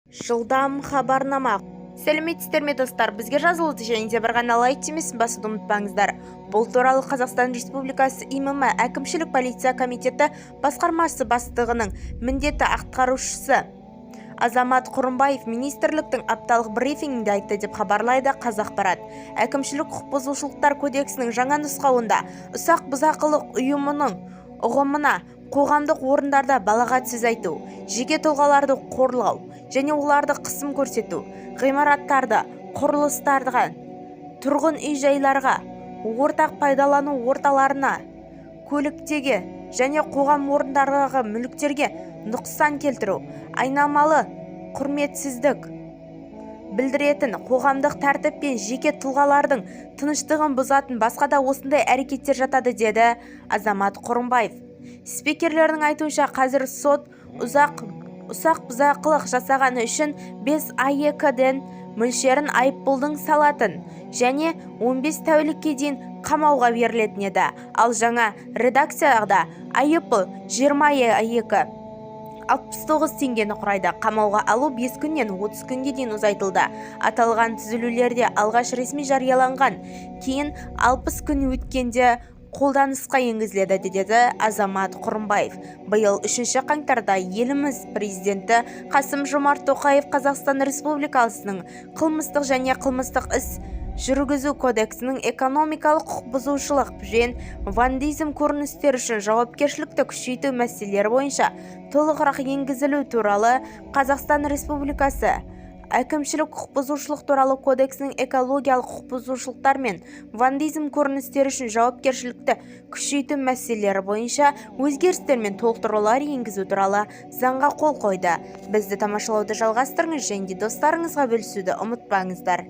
Жылдам хабарнама. Сәлеметсіздер ме достар, бізге жазылуды және де бір ғана лайк демесін басуды ұмытпаңыздар. Бұл туралы Қазақстан Республикасы ИММ әкімшілік полиция комитеті басқармасы бастығының міндетті атқарушысы Азамат Құрымбаев министрліктің апталық брифингінде айтты деп хабарлайды Қазақпарат. Әкімшілік құқық бұзушылықтар кодексінің жаңа нұсқауында ұсақ бұзақылық ұғымына қоғамдық орындарда балағат сөз айту, жеке тұлғаларды қорлау және оларды қысым көрсету, ғимараттарды, құрылыстарға, тұрғын үй жайларға, ортақ пайдалану орталарына, көліктегі және қоғам орындардағы мүліктерге нұқсан келтіру, айнымалы құрметсіздік білдіретін қоғамдық тәртіп пен жеке тұлғалардың тыныштығын бұзатын басқа да осындай әрекеттер жатады, деді Азамат Құрымбаев. Спикерлердің айтуынша, қазір сот ұсақ бұзақылық жасағаны үшін 5 АЕК-ден мөлшерін айыппұлдың салатын және 15 тәулікке дейін қамауға берілетін еді. Ал жаңа редакцияда айыппұл 20 АЕК 69 теңгені құрайды. Қамауға алу 5 күннен 30 күнге дейін ұзайтылды. Аталған түзелулерде алғаш ресми жарияланған, кейін 60 күн өткенде қолданысқа енгізіледі, деді Азамат Құрымбаев. Биыл 3 қаңтарда еліміз президенті Қасым-Жомарт Тоқаев Қазақстан Республикасының қылмыстық және қылмыстық іс жүргізу кодексінің экономикалық құқық бұзушылық пен вандализм көріністері үшін жауапкершілікті күшейту мәселелері бойынша толығырақ енгізілу туралы Қазақстан Республикасы әкімшілік құқық бұзушылық туралы кодексінің экологиялық құқық бұзушылықтар мен вандализм көріністері үшін жауапкершілікті күшейту мәселелері бойынша өзгерістер мен толықтырулар енгізу туралы заңға қол қойды. Бізді тамашалауды жалғастырыңыз және достарыңызға бөлісуді ұмытпаңыздар.